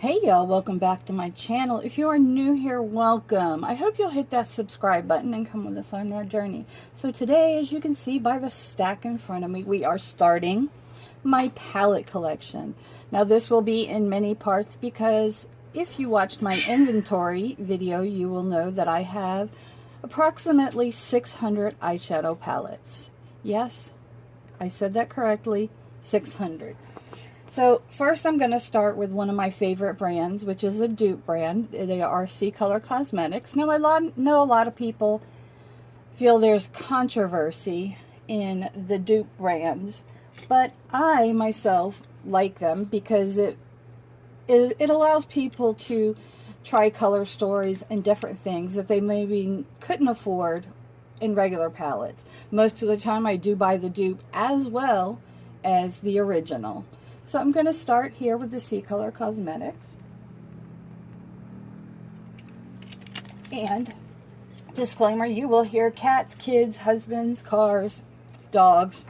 Hey y'all, welcome back to my channel. If you are new here, welcome. I hope you'll hit that subscribe button and come with us on our journey. So today, as you can see by the stack in front of me, we are starting my palette collection. Now this will be in many parts because if you watched my inventory video, you will know that I have approximately 600 eyeshadow palettes. Yes, I said that correctly, 600. So first I'm going to start with one of my favorite brands, which is a dupe brand. They are C-Color Cosmetics. Now I know a lot of people feel there's controversy in the dupe brands, but I myself like them because it allows people to try color stories and different things that they maybe couldn't afford in regular palettes. Most of the time I do buy the dupe as well as the original. So I'm going to start here with the C-Color Cosmetics. And disclaimer, you will hear cats, kids, husbands, cars, dogs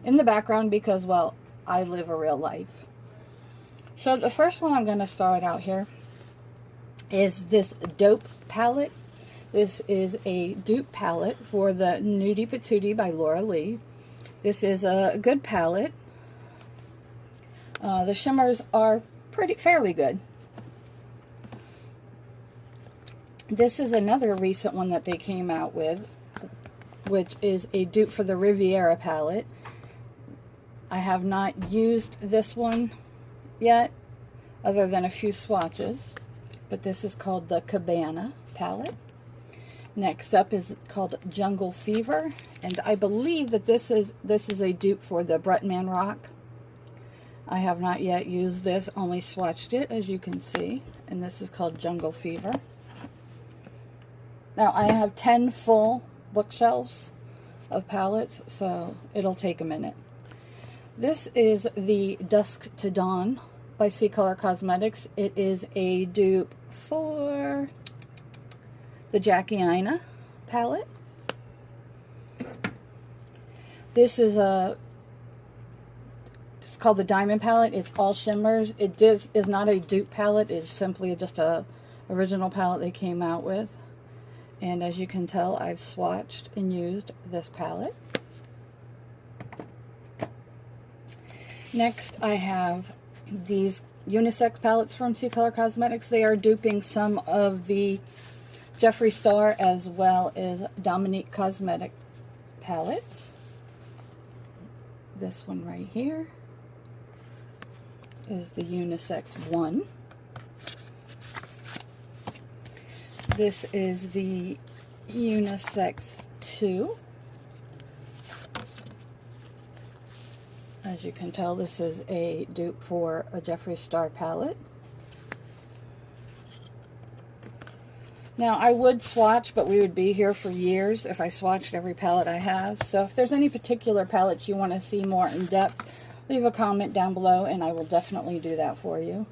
in the background because, well, I live a real life. So the first one I'm going to start out here is this Dope palette. This is a dupe palette for the Nudie Patootie by Laura Lee. This is a good palette. The shimmers are fairly good. This is another recent one that they came out with, which is a dupe for the Riviera palette. I have not used this one yet, other than a few swatches, but this is called the Cabana palette. Next up is called Jungle Fever, and I believe that this is a dupe for the Bretman Rock. I have not yet used this, only swatched it, as you can see. And this is called Jungle Fever. Now, I have 10 full bookshelves of palettes, so it'll take a minute. This is the Dusk to Dawn by C-Color Cosmetics. It is a dupe for the Jackie Aina palette. This is it's called the Diamond palette. It's all shimmers. It is not a dupe palette. It's simply just a original palette they came out with. And as you can tell, I've swatched and used this palette. Next, I have these unisex palettes from C-Color Cosmetics. They are duping some of the Jeffree Star as well as Dominique Cosmetic palettes. This one right here is the unisex 1. This is the unisex 2. As you can tell, this is a dupe for a Jeffree Star palette. Now, I would swatch, but we would be here for years if I swatched every palette I have. So if there's any particular palettes you want to see more in depth, leave a comment down below and I will definitely do that for you.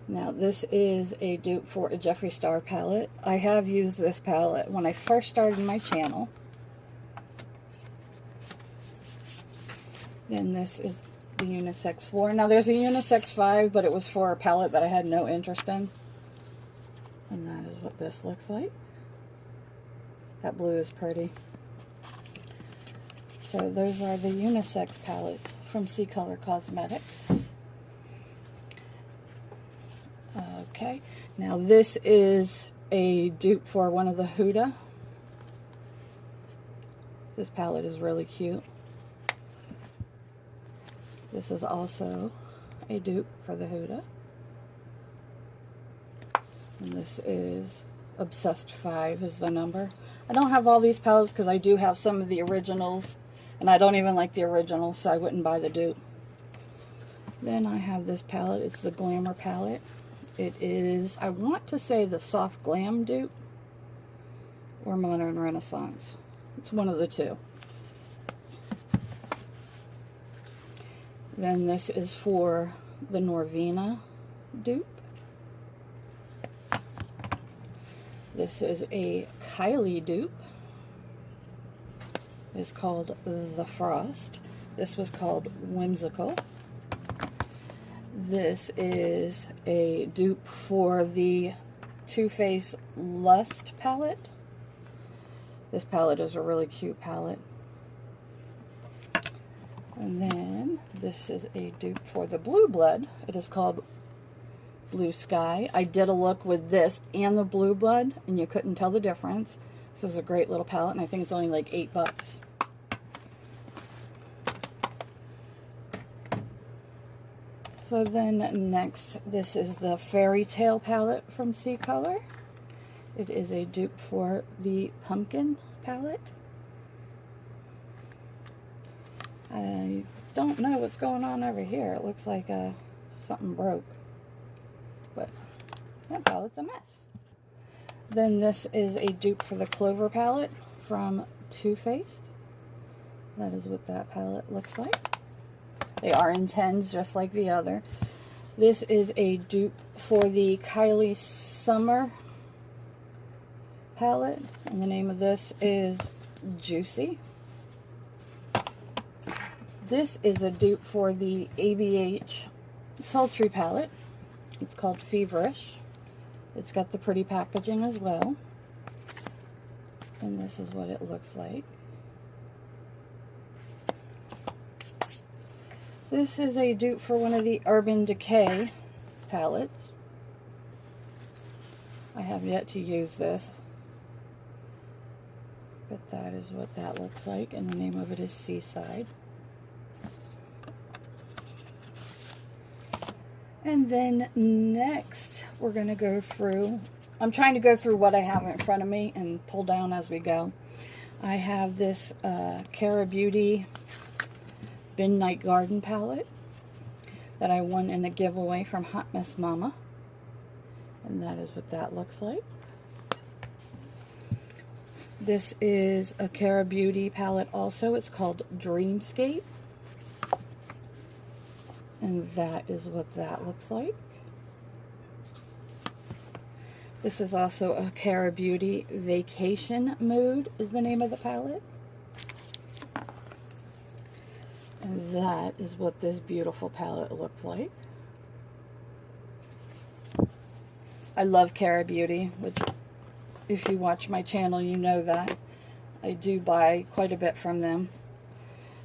Now, this is a dupe for a Jeffree Star palette. I have used this palette when I first started my channel. Then this is the unisex 4. Now, there's a unisex 5, but it was for a palette that I had no interest in. And that is what this looks like. That blue is pretty. So those are the unisex palettes from C-Color Cosmetics. Okay, now this is a dupe for one of the Huda. This palette is really cute. This is also a dupe for the Huda. And this is Obsessed 5 is the number. I don't have all these palettes because I do have some of the originals. And I don't even like the originals, so I wouldn't buy the dupe. Then I have this palette. It's the Glamour Palette. It is, I want to say, the Soft Glam dupe or Modern Renaissance. It's one of the two. Then this is for the Norvina dupe. This is a Kylie dupe. It's called The Frost. This was called Whimsical. This is a dupe for the Too Faced Lust palette. This palette is a really cute palette. And then this is a dupe for the Blue Blood. It is called Blue Sky. I did a look with this and the Blue Blood, and you couldn't tell the difference. This is a great little palette, and I think it's only like $8. So then next, this is the Fairy Tale palette from C Color. It is a dupe for the Pumpkin palette. I don't know what's going on over here. It looks like something broke. But that palette's a mess. Then this is a dupe for the Clover palette from Too Faced. That is what that palette looks like. They are in 10s just like the other. This is a dupe for the Kylie Summer palette. And the name of this is Juicy. This is a dupe for the ABH Sultry palette. It's called Feverish. It's got the pretty packaging as well. And this is what it looks like. This is a dupe for one of the Urban Decay palettes. I have yet to use this. But that is what that looks like. And the name of it is Seaside. And then next, we're going to go through, I'm trying to go through what I have in front of me and pull down as we go. I have this Cara Beauty Midnight Garden palette that I won in a giveaway from Hot Mess Mama. And that is what that looks like. This is a Cara Beauty palette also. It's called Dreamscape. And that is what that looks like. This is also a Cara Beauty Vacation Mood is the name of the palette. And that is what this beautiful palette looks like. I love Cara Beauty, which if you watch my channel, you know that. I do buy quite a bit from them.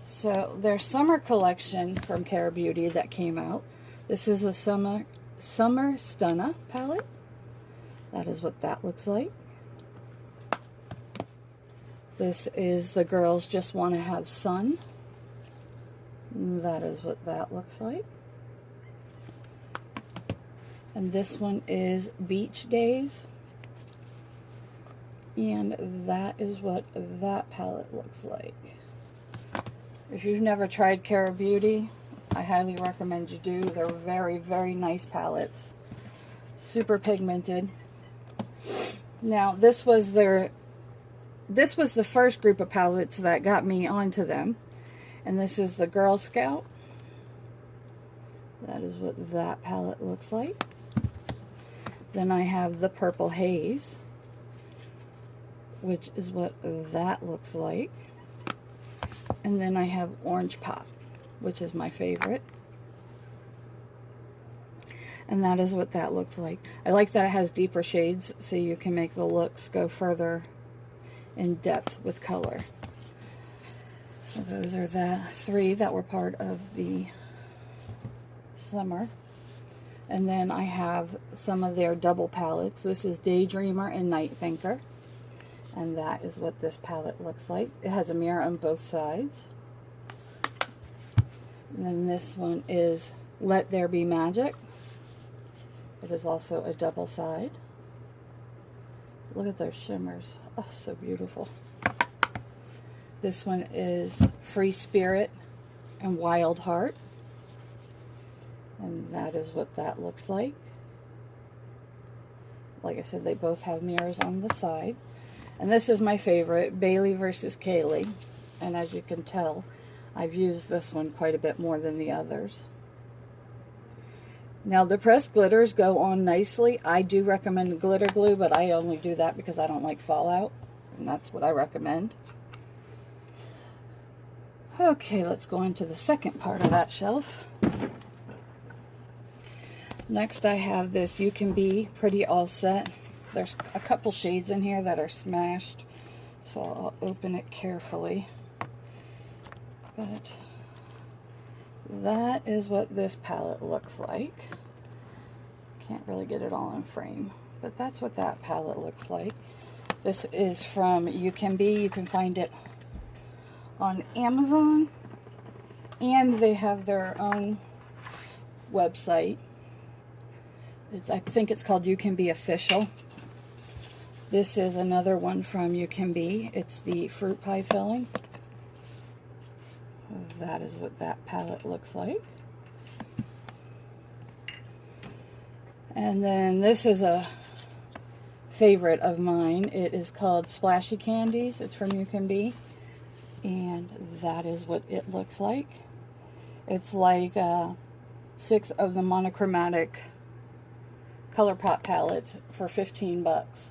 So their summer collection from Cara Beauty that came out. This is a Summer Stunna palette. That is what that looks like. This is the Girls Just Want to Have Sun. That is what that looks like. And this one is Beach Days. And that is what that palette looks like. If you've never tried Cara Beauty, I highly recommend you do. They're very, very nice palettes. Super pigmented. Now, this was the first group of palettes that got me onto them. And this is the Girl Scout. That is what that palette looks like. Then I have the Purple Haze, which is what that looks like. And then I have Orange Pop, which is my favorite. And that is what that looks like. I like that it has deeper shades so you can make the looks go further in depth with color. So those are the three that were part of the summer. And then I have some of their double palettes. This is Daydreamer and Night Thinker. And that is what this palette looks like. It has a mirror on both sides. And then this one is Let There Be Magic. It is also a double side. Look at those shimmers. Oh, so beautiful. This one is Free Spirit and Wild Heart. And that is what that looks like. Like I said, they both have mirrors on the side. And this is my favorite, Bailey versus Kylie. And as you can tell, I've used this one quite a bit more than the others. Now, the pressed glitters go on nicely. I do recommend glitter glue, but I only do that because I don't like fallout. And that's what I recommend. Okay, let's go into the second part of that shelf. Next I have this You Can Be Pretty All Set. There's a couple shades in here that are smashed, so I'll open it carefully. But that is what this palette looks like. Can't really get it all in frame, but that's what that palette looks like. This is from You Can Be. You can find it on Amazon, and they have their own website. I think it's called You Can Be Official. This is another one from You Can Be. It's the fruit pie filling. That is what that palette looks like. And then this is a favorite of mine. It is called Splashy Candies. It's from You Can Be. And that is what it looks like. It's like 6 of the monochromatic ColourPop palettes for 15 bucks.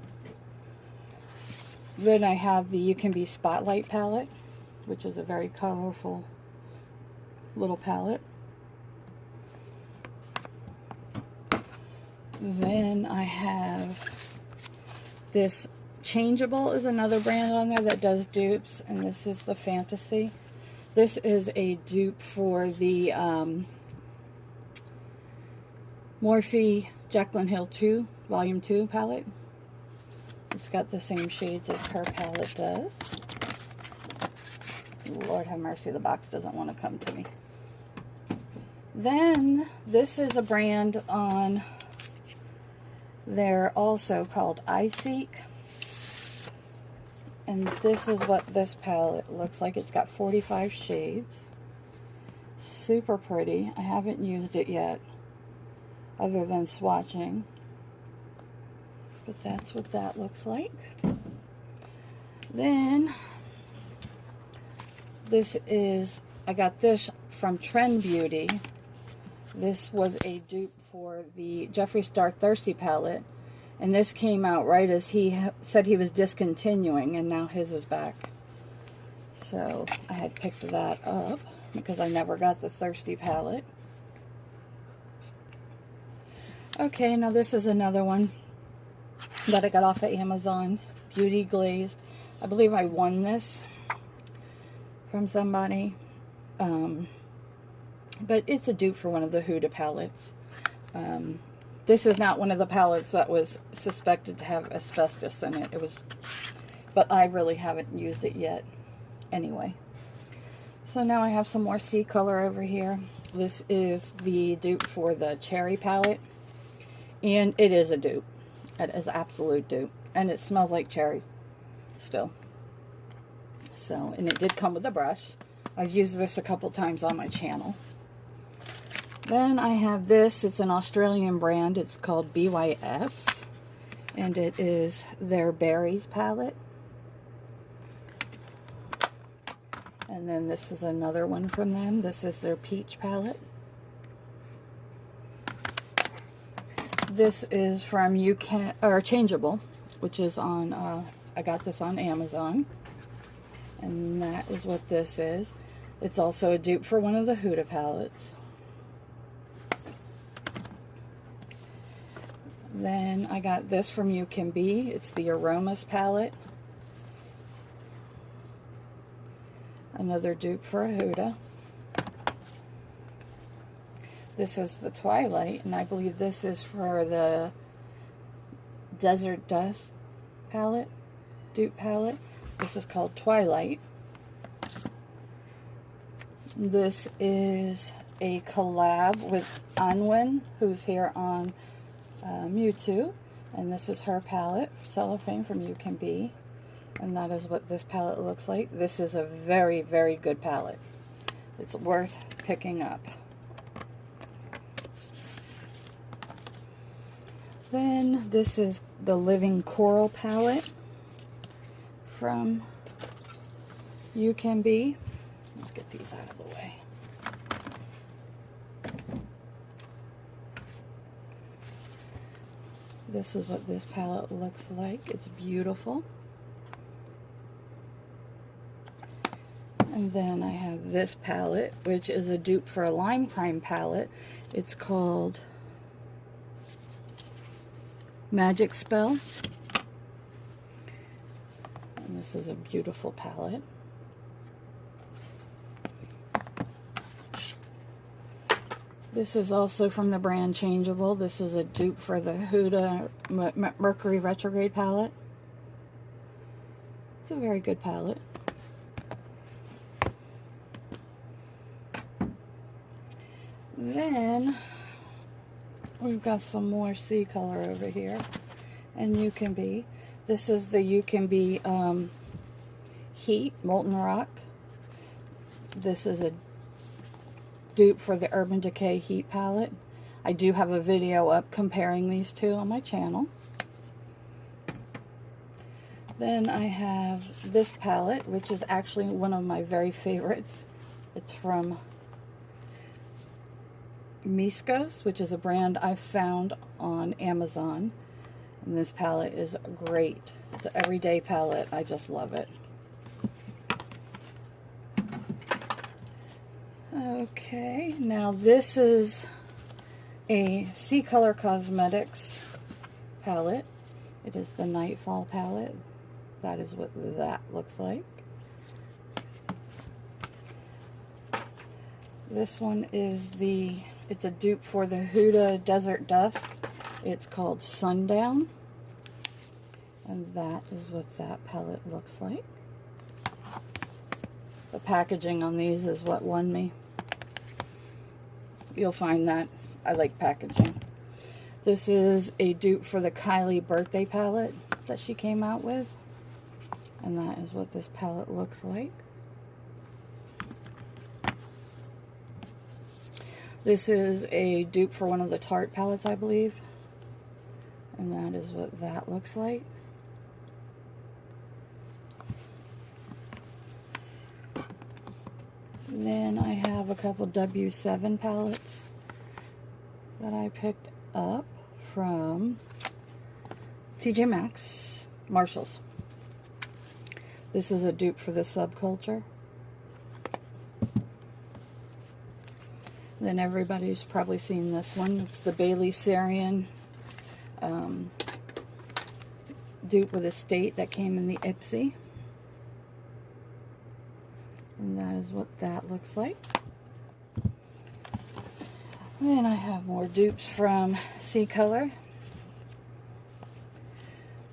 Then I have the You Can Be Spotlight palette, which is a very colorful little palette. Then I have this Changeable is another brand on there that does dupes, and this is the Fantasy. This is a dupe for the Morphe Jaclyn Hill 2 Volume 2 palette. It's got the same shades as her palette does. Lord have mercy, the box doesn't want to come to me. Then this is a brand on there also called iSeek. And this is what this palette looks like. It's got 45 shades. Super pretty. I haven't used it yet, other than swatching. But that's what that looks like. Then, this is, I got this from Trend Beauty. This was a dupe for the Jeffree Star Thirsty palette. And this came out right as he said he was discontinuing, and now his is back. So I had picked that up because I never got the Thirsty palette. Okay, now this is another one that I got off of Amazon. Beauty Glazed. I believe I won this from somebody. But it's a dupe for one of the Huda palettes. This is not one of the palettes that was suspected to have asbestos in it. But I really haven't used it yet. Anyway. So now I have some more Sea Color over here. This is the dupe for the Cherry palette. And it is a dupe. It is an absolute dupe. And it smells like cherries still. So, and it did come with a brush. I've used this a couple times on my channel. Then I have this. It's an Australian brand. It's called BYS. And it is their Berries palette. And then this is another one from them. This is their Peach palette. This is from Changeable, which is on, I got this on Amazon. And that is what this is. It's also a dupe for one of the Huda palettes. Then I got this from You Can Be. It's the Aromas palette. Another dupe for a Huda. This is the Twilight, and I believe this is for the Desert Dust palette, dupe palette. This is called Twilight. This is a collab with Anwen, who's here on Mewtwo, and this is her palette, Cellophane from You Can Be, and that is what this palette looks like. This is a very, very good palette. It's worth picking up. Then this is the Living Coral palette from You Can Be. Let's get these out of the way. This is what this palette looks like. It's beautiful. And then I have this palette, which is a dupe for a Lime Crime palette. It's called Magic Spell. And this is a beautiful palette. This is also from the brand Changeable. This is a dupe for the Huda Mercury Retrograde palette. It's a very good palette. Then we've got some more sea color over here. And You Can Be. This is the You Can Be Heat Molten Rock. This is a dupe for the Urban Decay Heat palette. I do have a video up comparing these two on my channel. Then I have this palette, which is actually one of my very favorites. It's from Miskos, which is a brand I found on Amazon. And this palette is great. It's an everyday palette. I just love it. Okay, now this is a C Color Cosmetics palette. It is the Nightfall palette. That is what that looks like. This one is it's a dupe for the Huda Desert Dusk. It's called Sundown. And that is what that palette looks like. The packaging on these is what won me. You'll find that I like packaging. This is a dupe for the Kylie birthday palette that she came out with. And that is what this palette looks like. This is a dupe for one of the Tarte palettes, I believe. And that is what that looks like. Then I have a couple W7 palettes that I picked up from TJ Maxx, Marshalls. This is a dupe for the Subculture. Then everybody's probably seen this one. It's the Bailey Sarian dupe with Estate that came in the Ipsy. And that is what that looks like. Then I have more dupes from C Color.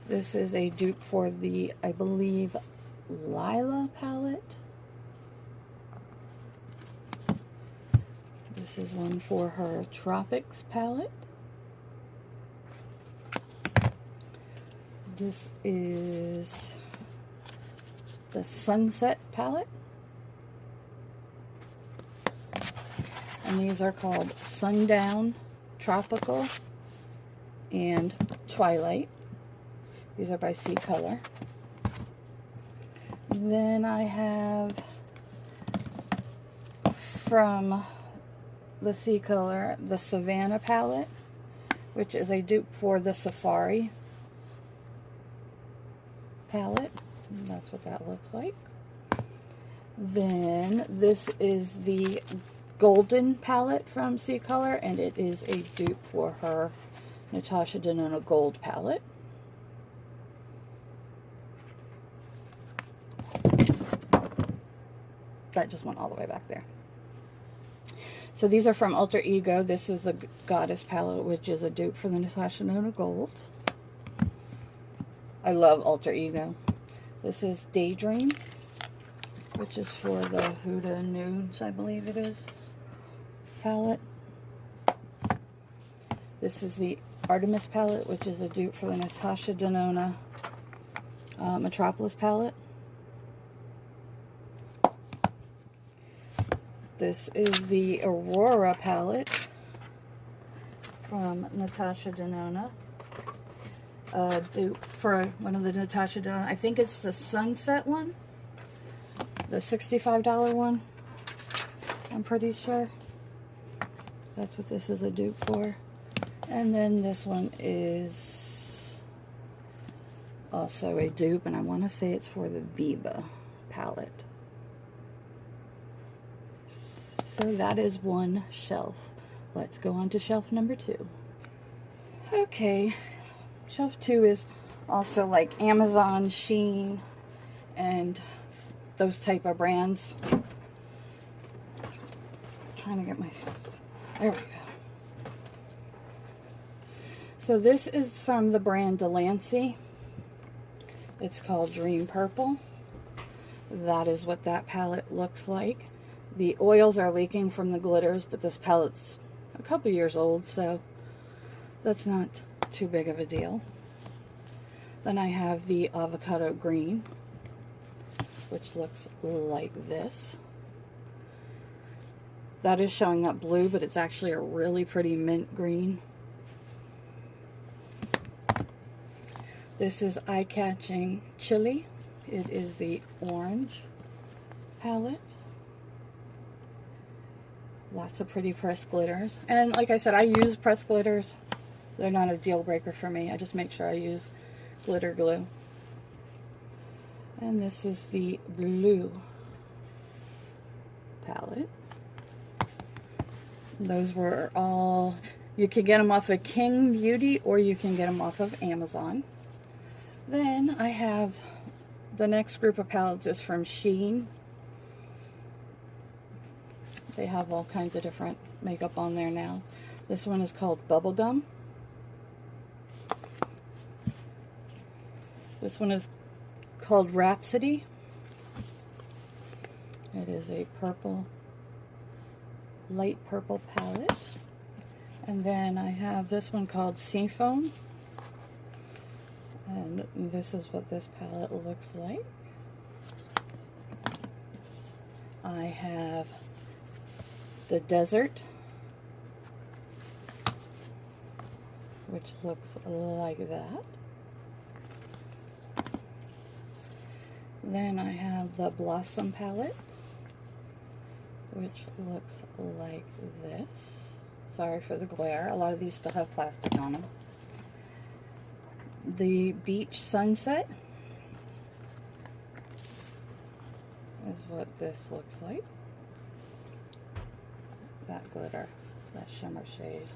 This is a dupe for the, I believe, Lila palette. This is one for her Tropics palette. This is the Sunset palette. And these are called Sundown, Tropical, and Twilight. These are by C Color. Then I have from the C Color the Savannah palette, which is a dupe for the Safari palette. And that's what that looks like. Then this is the Golden palette from C Color, and it is a dupe for her Natasha Denona Gold palette. That just went all the way back there. So these are from Alter Ego. This is the Goddess palette, which is a dupe for the Natasha Denona Gold. I love Alter Ego. This is Daydream, which is for the Huda Nudes, I believe it is, palette. This is the Artemis palette, which is a dupe for the Natasha Denona Metropolis palette. This is the Aurora palette from Natasha Denona. Dupe for one of the Natasha Denona. I think it's the Sunset one. The $65 one. I'm pretty sure. That's what this is a dupe for. And then this one is also a dupe, and I want to say it's for the Viva palette. So that is one shelf. Let's go on to shelf number 2. Okay, Shelf 2 is also like Amazon, Shein, and those type of brands. Trying to get my... There we go. So this is from the brand Delancey. It's called Dream Purple. That is what that palette looks like. The oils are leaking from the glitters, but this palette's a couple years old, so that's not too big of a deal. Then I have the Avocado Green, which looks like this. That is showing up blue, but it's actually a really pretty mint green. This is Eye-Catching Chili. It is the orange palette. Lots of pretty pressed glitters. And like I said, I use pressed glitters. They're not a deal breaker for me. I just make sure I use glitter glue. And this is the blue palette. Those were all, you can get them off of King Beauty or you can get them off of Amazon. Then I have the next group of palettes is from Shein. They have all kinds of different makeup on there now. This one is called Bubblegum. This one is called Rhapsody. It is a purple, light purple palette. And then I have this one called Seafoam. And this is what this palette looks like. I have the Desert, which looks like that. Then I have the Blossom palette, which looks like this. Sorry for the glare. A lot of these still have plastic on them. The Beach Sunset is what this looks like. That glitter, that shimmer shade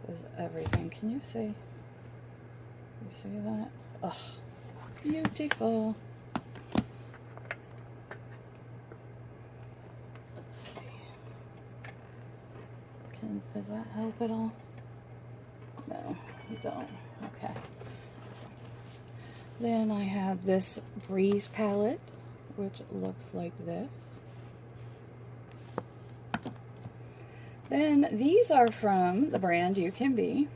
is everything. Can you see? You see that? Oh, beautiful. Let's see. Does that help at all? No, you don't. Okay. Then I have this Breeze palette, which looks like this. Then these are from the brand You Can Be.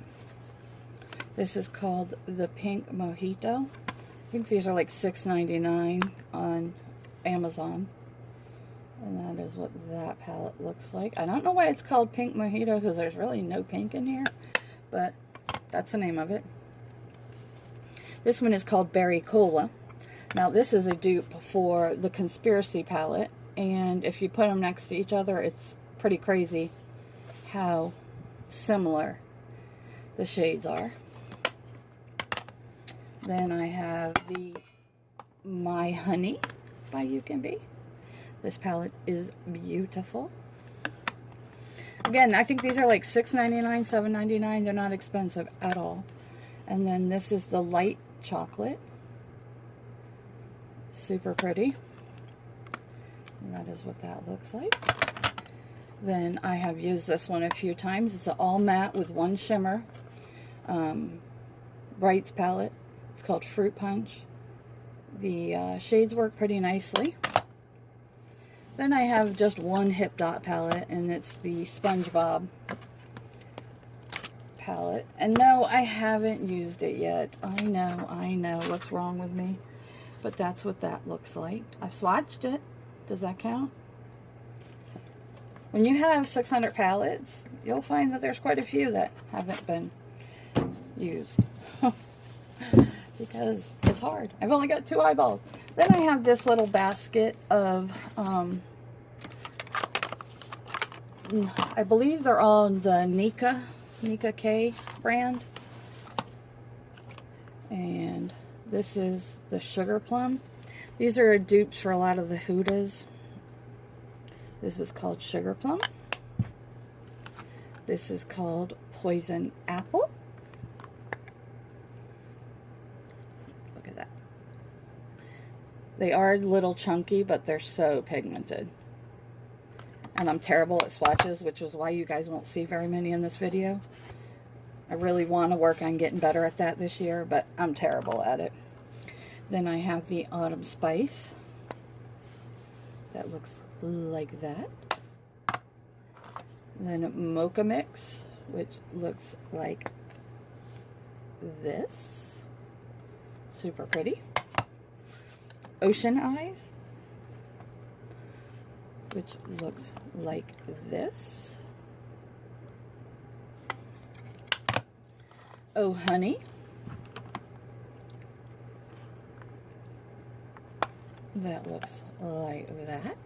This is called the Pink Mojito. I think these are like $6.99 on Amazon. And that is what that palette looks like. I don't know why it's called Pink Mojito because there's really no pink in here, but that's the name of it. This one is called Berry Cola. Now this is a dupe for the Conspiracy palette, and if you put them next to each other, it's pretty crazy how similar the shades are. Then I have the My Honey by You Can Be. This palette is beautiful. Again, I think these are like $6.99, $7.99. They're not expensive at all. And then this is the Light Chocolate. Super pretty. And that is what that looks like. Then I have used this one a few times. It's an all matte with one shimmer. Brights palette. It's called Fruit Punch. The shades work pretty nicely. Then I have just one Hip Dot palette, and it's the Spongebob palette. And no, I haven't used it yet. I know what's wrong with me. But that's what that looks like. I've swatched it. Does that count? When you have 600 palettes, you'll find that there's quite a few that haven't been used. Because it's hard. I've only got 2 eyeballs. Then I have this little basket of, I believe they're all the Nika K brand. And this is the Sugar Plum. These are dupes for a lot of the Hudas. This is called Sugar Plum. This is called Poison Apple. They are a little chunky, but they're so pigmented. And I'm terrible at swatches, which is why you guys won't see very many in this video. I really want to work on getting better at that this year, but I'm terrible at it. Then I have the Autumn Spice. That looks like that. Then Mocha Mix, which looks like this. Super pretty. Ocean Eyes, which looks like this. Oh Honey. That looks like that.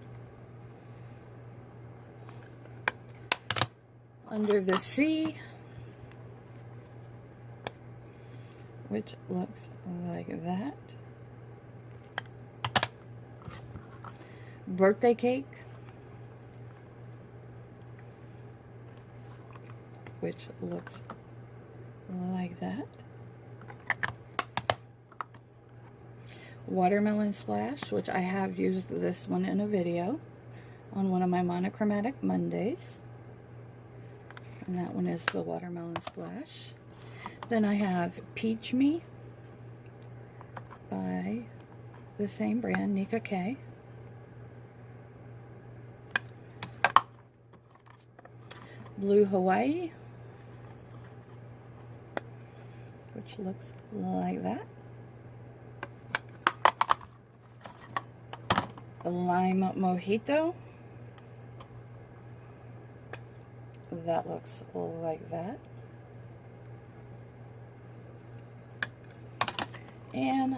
Under the Sea, which looks like that. Birthday Cake, which looks like that. Watermelon Splash, which I have used this one in a video on one of my monochromatic Mondays. And that one is the Watermelon Splash. Then I have Peach Me by the same brand, Nika K. Blue Hawaii, which looks like that. A Lime Mojito, that looks like that. And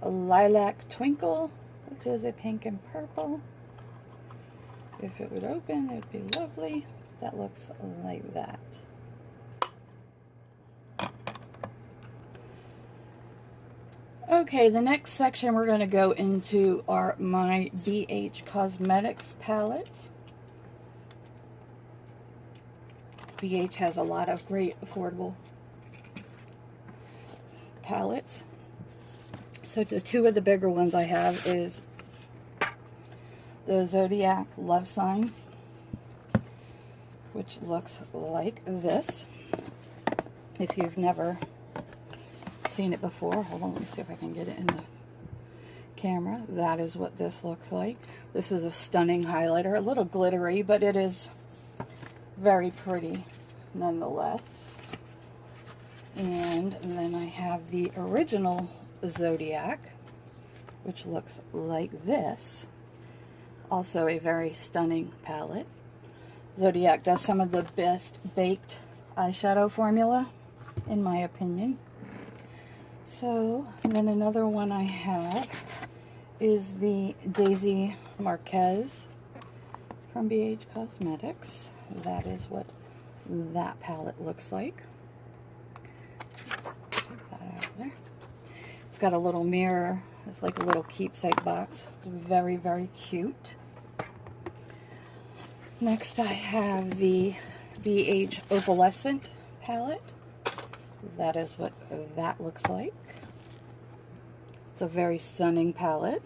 a Lilac Twinkle, which is a pink and purple. If it would open, it would be lovely. That looks like that. Okay, the next section we're going to go into are my BH Cosmetics palettes. BH has a lot of great affordable palettes. So the two of the bigger ones I have is the Zodiac Love Sign, which looks like this. If you've never seen it before, hold on, let me see if I can get it in the camera. That is what this looks like. This is a stunning highlighter, a little glittery, but it is very pretty nonetheless. And then I have the original Zodiac, which looks like this. Also a very stunning palette. Zodiac does some of the best baked eyeshadow formula, in my opinion. So, and then another one I have is the Daisy Marquez from BH Cosmetics. That is what that palette looks like. Take that out of there. It's got a little mirror. It's like a little keepsake box. It's very, very cute. Next I have the BH Opalescent palette. That is what that looks like. It's a very stunning palette.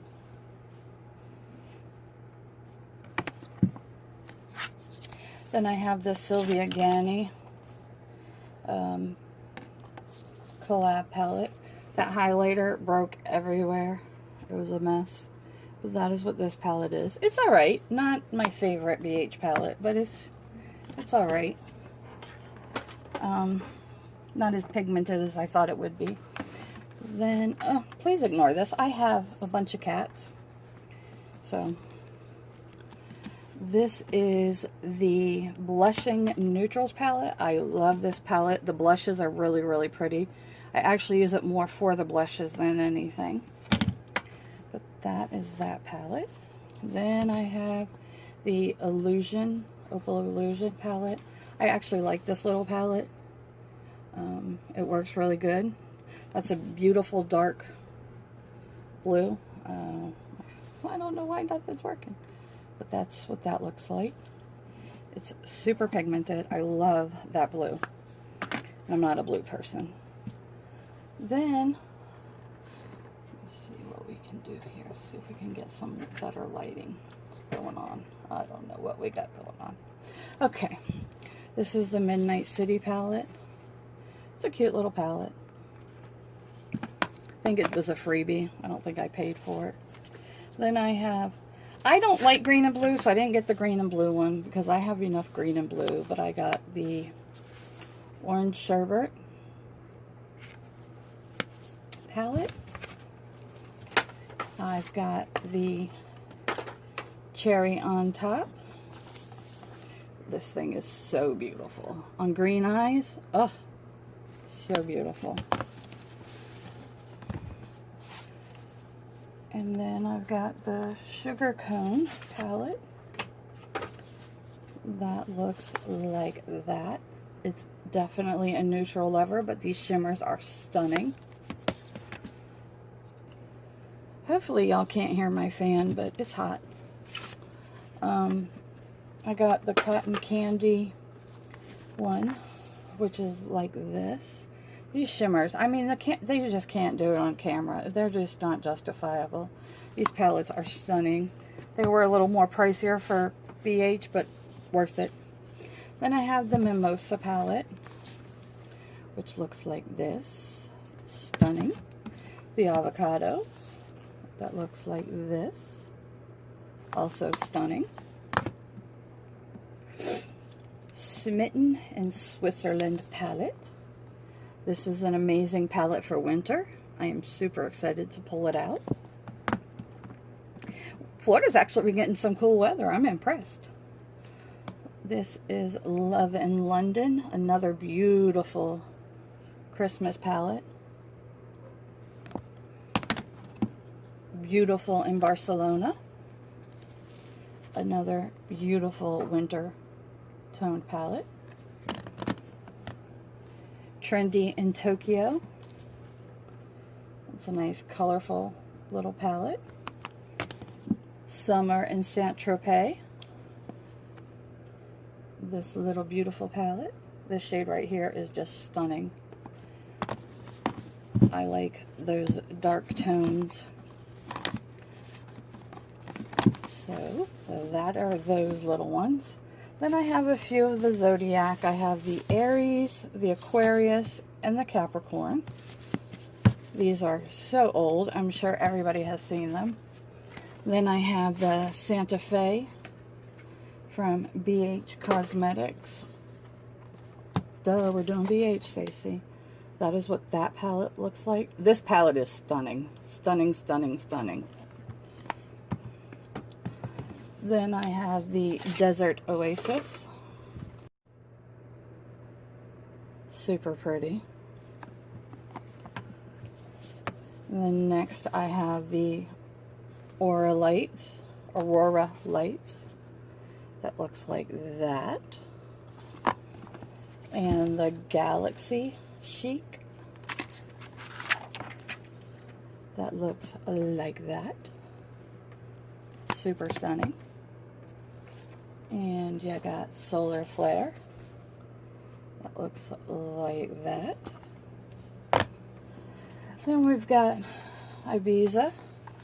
Then I have the Sylvia Ganni collab palette. That highlighter broke everywhere. It was a mess. But that is what this palette is. It's alright. Not my favorite BH palette, but it's alright. Not as pigmented as I thought it would be. Then, oh, please ignore this. I have a bunch of cats. So, this is the Blushing Neutrals palette. I love this palette. The blushes are really, really pretty. I actually use it more for the blushes than anything. But that is that palette. Then I have the Illusion, Opal Illusion palette. I actually like this little palette. It works really good. That's a beautiful dark blue. I don't know why nothing's working, but that's what that looks like. It's super pigmented. I love that blue. I'm not a blue person. Then, let's see what we can can do here. Let's see if we can get some better lighting going on. I don't know what we got going on. Okay, this is the Midnight City palette. It's a cute little palette. I think it was a freebie. I don't think I paid for it. Then I don't like green and blue, so I didn't get the green and blue one because I have enough green and blue, but I got the Orange Sherbet palette. I've got the Cherry on Top. This thing is so beautiful. On green eyes, oh, so beautiful. And then I've got the Sugar Cone palette. That looks like that. It's definitely a neutral lever, but these shimmers are stunning. Hopefully y'all can't hear my fan, but it's hot. I got the Cotton Candy one, which is like this. These shimmers, I mean, they just can't do it on camera. They're just not justifiable. These palettes are stunning. They were a little more pricier for BH, but worth it. Then I have the Mimosa palette, which looks like this. Stunning. The Avocado, that looks like this. Also stunning. Smitten in Switzerland palette. This is an amazing palette for winter. I am super excited to pull it out. Florida's actually been getting some cool weather. I'm impressed. This is Love in London, another beautiful Christmas palette. Beautiful in Barcelona, another beautiful winter toned palette. Trendy in Tokyo. It's a nice colorful little palette. Summer in Saint-Tropez. This little beautiful palette. This shade right here is just stunning. I like those dark tones. So that are those little ones. Then I have a few of the Zodiac. I have the Aries, the Aquarius, and the Capricorn. These are so old. I'm sure everybody has seen them. Then I have the Santa Fe from BH Cosmetics. Duh, we're doing BH, Stacey. That is what that palette looks like. This palette is stunning. Stunning, stunning, stunning. Then I have the Desert Oasis. Super pretty. And then next I have the Aurora Lights. That looks like that. And the Galaxy Chic. That looks like that. Super stunning. And you got Solar Flare. That looks like that. Then we've got Ibiza.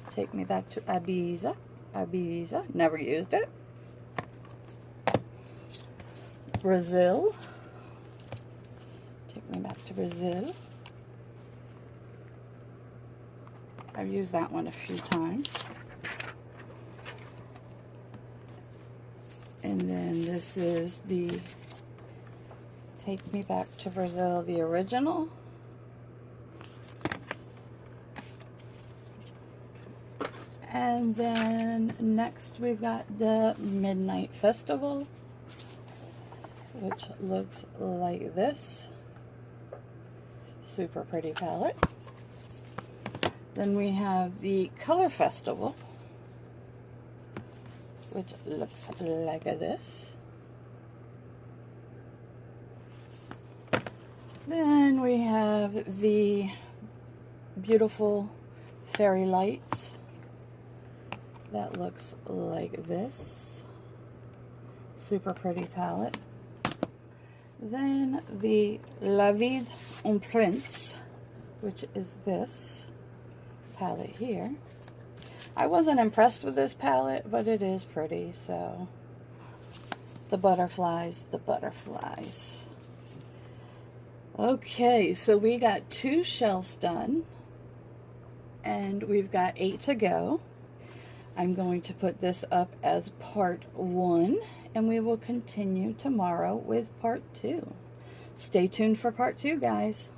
Take me back to Ibiza. Ibiza. Never used it. Brazil. Take me back to Brazil. I've used that one a few times. And then this is the Take Me Back to Brazil, the original. And then next we've got the Midnight Festival, which looks like this. Super pretty palette. Then we have the Color Festival, which looks like this. Then we have the beautiful Fairy Lights. That looks like this. Super pretty palette. Then the La Vie en Prince, which is this palette here. I wasn't impressed with this palette, but it is pretty, so. The butterflies, the butterflies. Okay, so we got 2 shelves done, and we've got 8 to go. I'm going to put this up as part 1, and we will continue tomorrow with part 2. Stay tuned for part 2, guys.